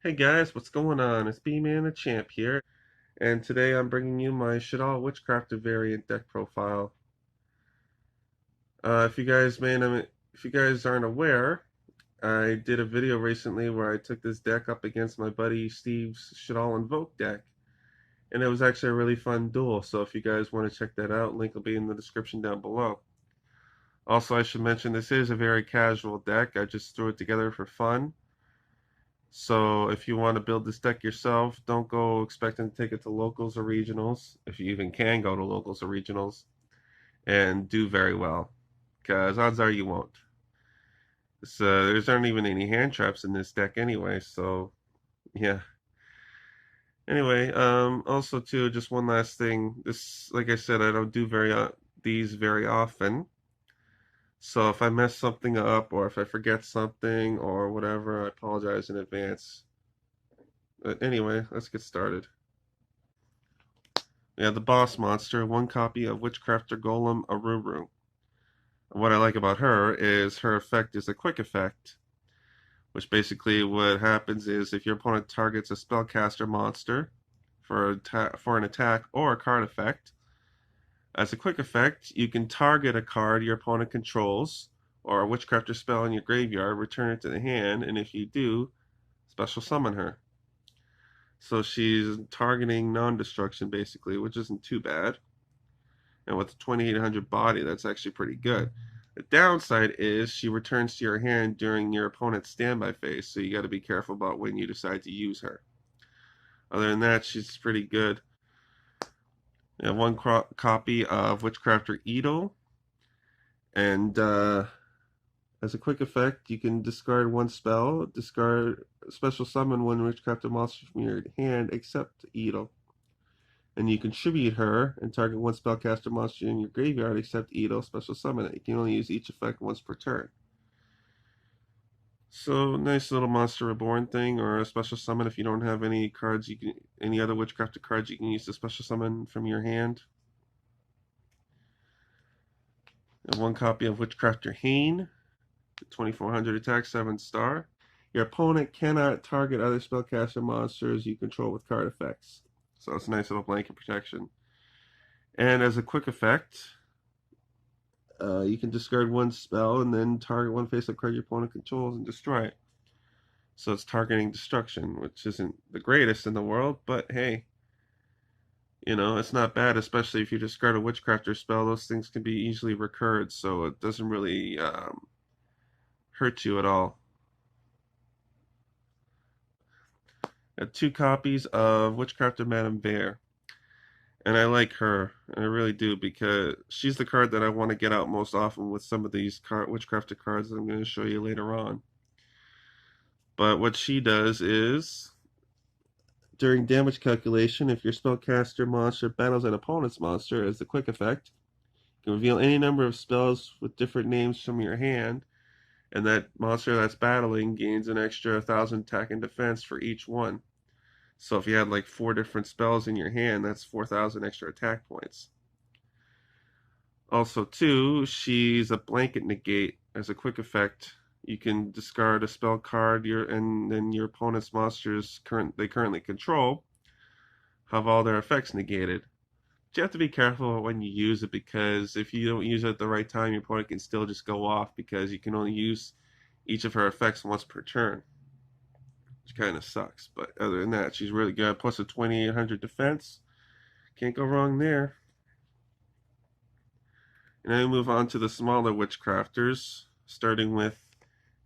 Hey guys, what's going on? It's B-Man the Champ here, and today I'm bringing you my Shaddoll Witchcrafter variant deck profile. If you guys aren't aware, I did a video recently where I took this deck up against my buddy Steve's Shaddoll Invoke deck, and it was actually a really fun duel. So if you guys want to check that out, link will be in the description down below. Also, I should mention this is a very casual deck. I just threw it together for fun. So if you want to build this deck yourself, don't go expecting to take it to locals or regionals, if you even can go to locals or regionals, and do very well, because odds are you won't. There's aren't even any hand traps in this deck anyway, so yeah. Anyway, also too, just one last thing. This, like I said, I don't do these very often. So if I mess something up or if I forget something or whatever, I apologize in advance. But anyway, let's get started. We have the boss monster, one copy of Witchcrafter Golem Aruru. What I like about her is her effect is a quick effect, which basically what happens is if your opponent targets a spellcaster monster for an attack or a card effect, as a quick effect, you can target a card your opponent controls or a Witchcrafter spell in your graveyard, return it to the hand, and if you do, special summon her. So she's targeting non-destruction basically, which isn't too bad. And with the 2800 body, that's actually pretty good. The downside is she returns to your hand during your opponent's standby phase, so you got to be careful about when you decide to use her. Other than that, she's pretty good. I have one copy of Witchcrafter Edo, and as a quick effect, you can discard one spell, discard special summon one Witchcrafter monster from your hand, except Edo. And you contribute her and target one spellcaster monster in your graveyard except Edo, special summon it. You can only use each effect once per turn. So nice little monster reborn thing or a special summon if you don't have any cards any other witchcrafter cards you can use to special summon from your hand. And one copy of Witchcrafter Hane, 2400 attack, 7-star. Your opponent cannot target other spellcaster monsters you control with card effects. So it's a nice little blanket protection. And as a quick effect, you can discard one spell and then target one face-up card your opponent controls and destroy it. So it's targeting destruction, which isn't the greatest in the world, but hey, it's not bad, especially if you discard a Witchcrafter spell. Those things can be easily recurred, so it doesn't really hurt you at all. I have two copies of Witchcrafter Madame Bear. And I like her. I really do because she's the card that I want to get out most often with some of these Witchcrafter cards that I'm going to show you later on. But what she does is, during damage calculation, if your spellcaster monster battles an opponent's monster as a quick effect, you can reveal any number of spells with different names from your hand, and that monster that's battling gains an extra 1,000 attack and defense for each one. So if you had like 4 different spells in your hand, that's 4,000 extra attack points. Also, too, she's a blanket negate. As a quick effect, you can discard a spell card and then your opponent's monsters they currently control have all their effects negated. But you have to be careful when you use it because if you don't use it at the right time, your opponent can still just go off because you can only use each of her effects once per turn. Which kind of sucks, but other than that, she's really good. Plus a 2800 defense. Can't go wrong there. And then we move on to the smaller witchcrafters, starting with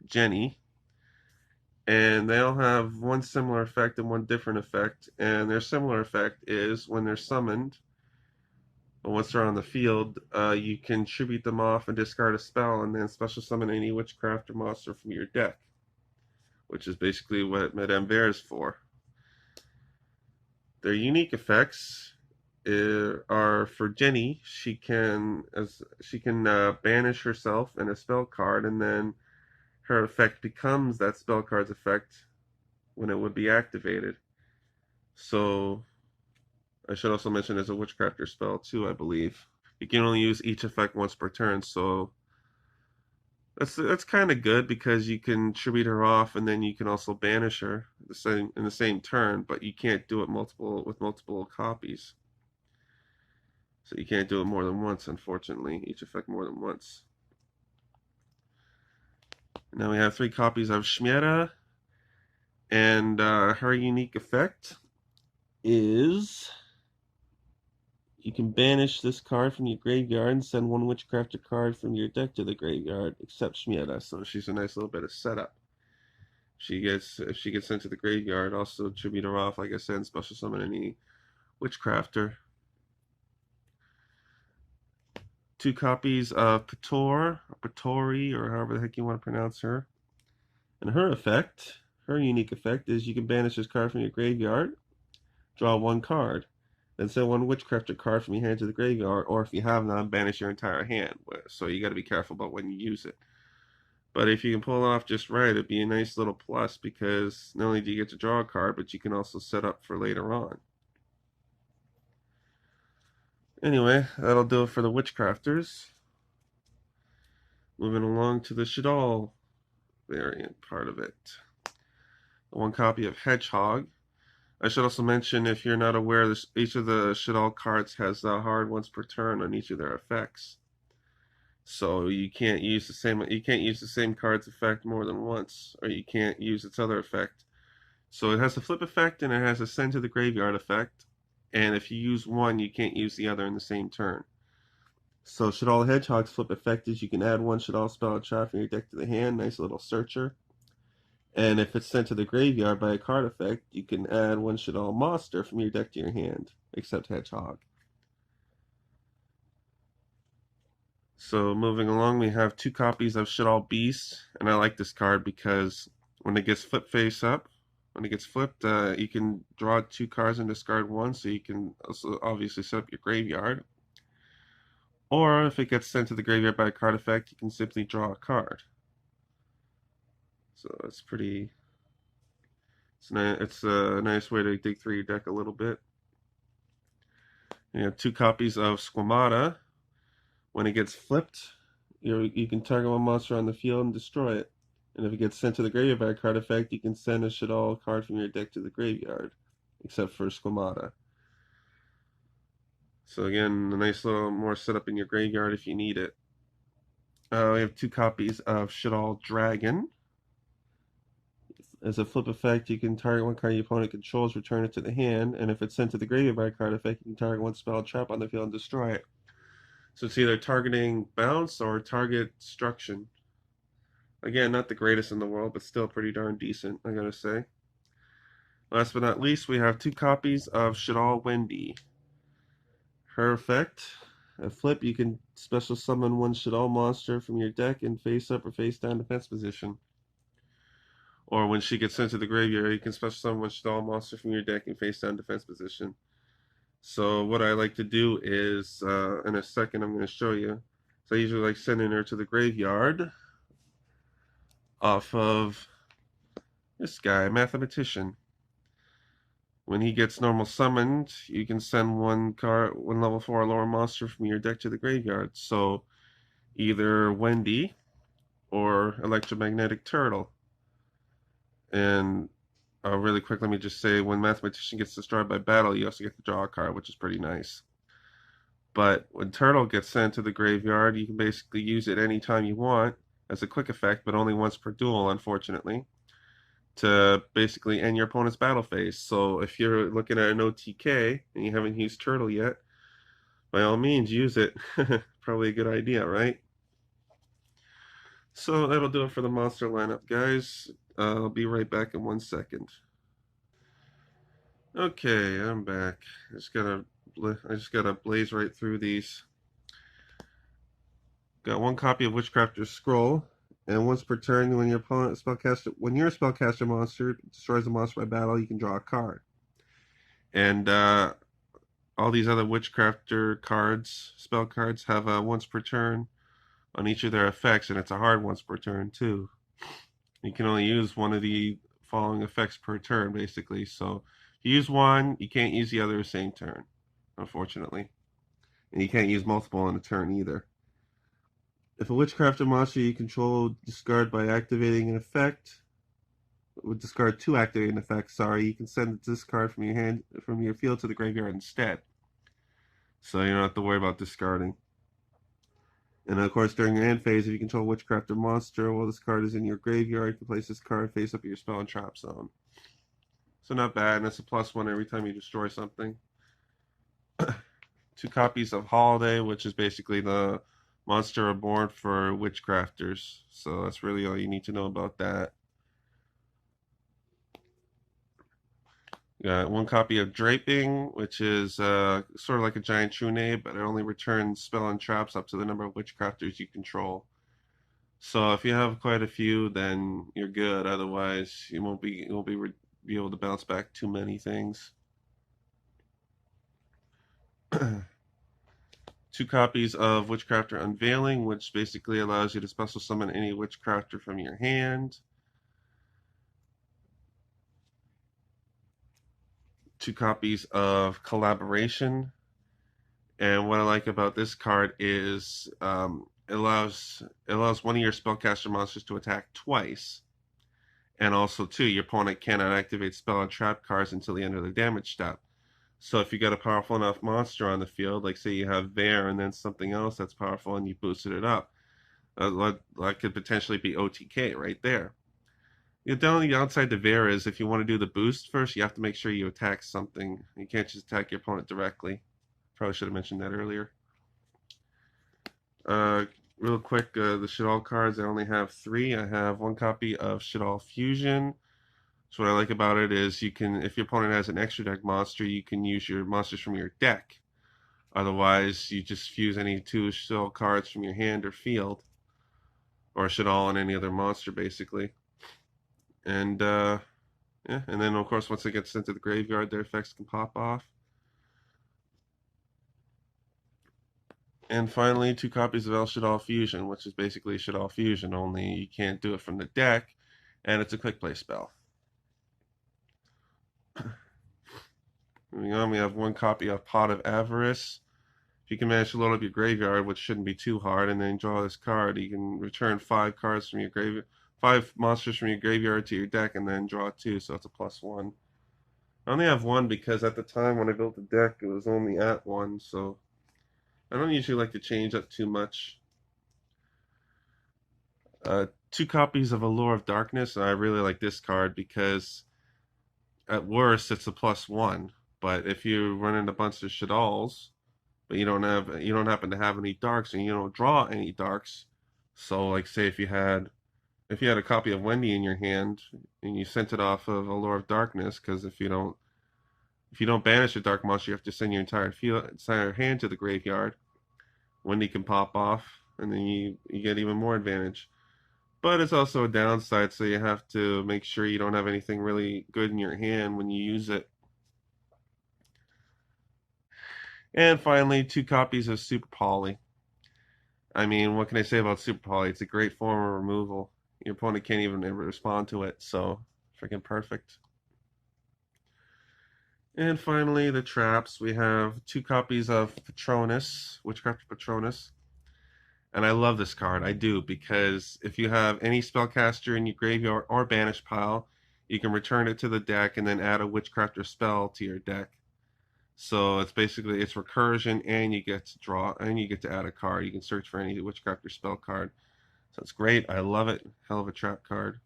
Jenny. And they all have one similar effect and one different effect. And their similar effect is when they're summoned, or once they're on the field, you can tribute them off and discard a spell and then special summon any witchcrafter monster from your deck, which is basically what Madame Bear is for. Their unique effects are for Jenny. She can banish herself and a spell card, and then her effect becomes that spell card's effect when it would be activated. So I should also mention there's a Witchcrafter spell too, I believe. You can only use each effect once per turn, so that's kind of good because you can tribute her off and then you can also banish her the same turn, but you can't do it multiple copies. So you can't do it more than once, unfortunately. Each effect more than once. Now we have 3 copies of Shmera, and her unique effect is you can banish this card from your graveyard and send 1 Witchcrafter card from your deck to the graveyard, except Shmera. So she's a nice little bit of setup. If she gets sent to the graveyard, also tribute her off, like I said, and special summon any Witchcrafter. 2 copies of Patori, or however the heck you want to pronounce her. And her unique effect is you can banish this card from your graveyard, draw 1 card, then send 1 Witchcrafter card from your hand to the graveyard, or if you have none, banish your entire hand. So you got to be careful about when you use it. But if you can pull it off just right, it'd be a nice little plus, because not only do you get to draw a card, but you can also set up for later on. Anyway, that'll do it for the Witchcrafters. Moving along to the Shaddoll variant part of it. 1 copy of Hedgehog. I should also mention, if you're not aware, each of the Shaddoll cards has hard once per turn on each of their effects. So you can't use the same card's effect more than once, or you can't use its other effect. So it has a flip effect and it has a send to the graveyard effect. And if you use one, you can't use the other in the same turn. So Shaddoll Hedgehog's flip effect is you can add 1 Shaddoll spell trap from your deck to the hand, nice little searcher. And if it's sent to the graveyard by a card effect, you can add 1 Shaddoll monster from your deck to your hand, except Hedgehog. So moving along, we have 2 copies of Shaddoll Beast, and I like this card because when it gets flipped face up, when it gets flipped, you can draw 2 cards and discard 1, so you can also obviously set up your graveyard. Or if it gets sent to the graveyard by a card effect, you can simply draw a card. So it's it's a nice way to dig through your deck a little bit. You have 2 copies of Squamata. When it gets flipped, you can target 1 monster on the field and destroy it. And if it gets sent to the graveyard by a card effect, you can send a Shaddoll card from your deck to the graveyard, except for Squamata. So again, a nice little more setup in your graveyard if you need it. We have 2 copies of Shaddoll Dragon. As a flip effect, you can target 1 card your opponent controls, return it to the hand, and if it's sent to the graveyard by a card effect, you can target 1 spell trap on the field and destroy it. So it's either targeting bounce or target destruction. Again, not the greatest in the world, but still pretty darn decent, I gotta say. Last but not least, we have 2 copies of Shaddoll Wendy. Her effect, a flip, you can special summon 1 Shaddoll monster from your deck in face up or face down defense position. Or when she gets sent to the graveyard, you can special summon 1 Shaddoll monster from your deck in face down defense position. So what I like to do is, in a second I'm going to show you. So I usually like sending her to the graveyard off of this guy, Mathematician. When he gets normal summoned, you can send 1 level 4 or lower monster from your deck to the graveyard. So either Wendy or Electromagnetic Turtle. And really quick, let me just say, when Mathematician gets destroyed by battle, you also get to draw a card, which is pretty nice. But when Turtle gets sent to the graveyard, you can basically use it anytime you want as a quick effect, but only once per duel, unfortunately, to basically end your opponent's battle phase. So if you're looking at an OTK and you haven't used Turtle yet, by all means, use it. Probably a good idea, right? So that'll do it for the monster lineup, guys. I'll be right back in 1 second. Okay, I'm back. I just gotta blaze right through these. Got 1 copy of Witchcrafter's Scroll, and once per turn, when your spellcaster monster destroys a monster by battle, you can draw a card. And all these other Witchcrafter cards, spell cards, have a once per turn on each of their effects, and it's a hard once per turn too. You can only use 1 of the following effects per turn, basically. So if you use 1, you can't use the other the same turn, unfortunately. And you can't use multiple in a turn either. If a Witchcrafter monster you control discard by activating an effect, would discard 2 activating effects. Sorry, you can send this card from your hand from your field to the graveyard instead. So you don't have to worry about discarding. And of course, during your end phase, if you control Witchcrafter monster while this card is in your graveyard, you can place this card face up your spell and trap zone. So not bad, and it's a +1 every time you destroy something. 2 copies of Holiday, which is basically the monster reborn for Witchcrafters. So that's really all you need to know about that. Got 1 copy of Draping, which is sort of like a giant True, but it only returns spell and traps up to the number of Witchcrafters you control. So if you have quite a few, then you're good. Otherwise, you won't be able to bounce back too many things. 2 copies of Witchcrafter Unveiling, which basically allows you to special summon any Witchcrafter from your hand. 2 copies of Collaboration. And what I like about this card is it allows one of your spellcaster monsters to attack twice. And also, too, your opponent cannot activate spell and trap cards until the end of the damage step. So if you got a powerful enough monster on the field, like say you have Vare and then something else that's powerful and you boosted it up, that could potentially be OTK right there. The only downside to Vare is if you want to do the boost first, you have to make sure you attack something. You can't just attack your opponent directly. Probably should have mentioned that earlier. Real quick, the Shaddoll cards, I only have 3. I have 1 copy of Shaddoll Fusion. So what I like about it is you can, if your opponent has an extra deck monster, you can use your monsters from your deck. Otherwise, you just fuse any 2 Shaddoll cards from your hand or field, or Shaddoll on any other monster, basically. And yeah, and then of course once it gets sent to the graveyard, their effects can pop off. And finally, 2 copies of El Shaddoll Fusion, which is basically Shaddoll Fusion, only you can't do it from the deck, and it's a quick play spell. Moving on, we have 1 copy of Pot of Avarice. If you can manage to load up your graveyard, which shouldn't be too hard, and then draw this card, you can return 5 cards from your graveyard, 5 monsters from your graveyard to your deck, and then draw 2, so it's a +1. I only have 1 because at the time when I built the deck, it was only at 1, so I don't usually like to change up too much. 2 copies of Allure of Darkness, and I really like this card because at worst it's a +1. But if you run into a bunch of Shaddolls, but you don't happen to have any darks and you don't draw any darks, so like say if you had a copy of Wendy in your hand and you sent it off of Allure of Darkness, because if you don't banish a dark monster, you have to send your entire hand to the graveyard. Wendy can pop off, and then you get even more advantage. But it's also a downside, so you have to make sure you don't have anything really good in your hand when you use it. And finally, 2 copies of Super Poly. I mean, what can I say about Super Poly? It's a great form of removal. Your opponent can't even respond to it, so freaking perfect. And finally, the traps. We have 2 copies of Patronus, Witchcraft Patronus. And I love this card. I do, because if you have any spellcaster in your graveyard or banish pile, you can return it to the deck and then add a Witchcrafter spell to your deck. So it's recursion, and you get to draw, and you get to add a card. You can search for any Witchcrafter spell card. So it's great. I love it. Hell of a trap card.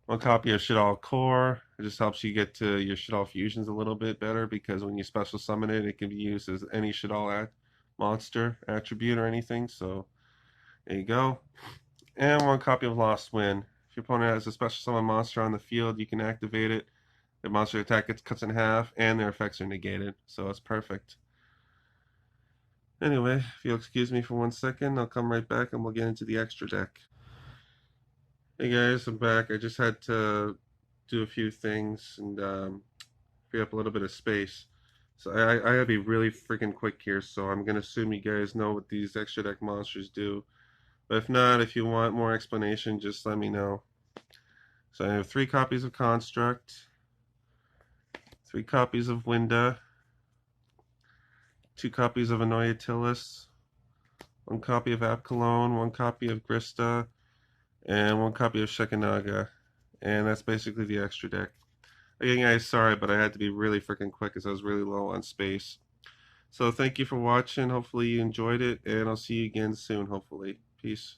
1 copy of Shaddoll Core. It just helps you get to your Shaddoll fusions a little bit better, because when you special summon it, it can be used as any Shaddoll monster attribute or anything. So there you go. And 1 copy of Lost Wind. If your opponent has a special summon monster on the field, you can activate it. The monster attack gets cut in half, and their effects are negated. So it's perfect. Anyway, if you'll excuse me for 1 second, I'll come right back and we'll get into the extra deck. Hey guys, I'm back. I just had to do a few things and free up a little bit of space. So I gotta be really freaking quick here, so I'm gonna assume you guys know what these extra deck monsters do. But if not, if you want more explanation, just let me know. So I have 3 copies of Construct, 3 copies of Winda, 2 copies of Anoyatilis, 1 copy of Apcalone, 1 copy of Grista, and 1 copy of Shekinaga. And that's basically the extra deck. Again, guys, sorry, but I had to be really freaking quick because I was really low on space. So thank you for watching. Hopefully you enjoyed it, and I'll see you again soon, hopefully. Peace.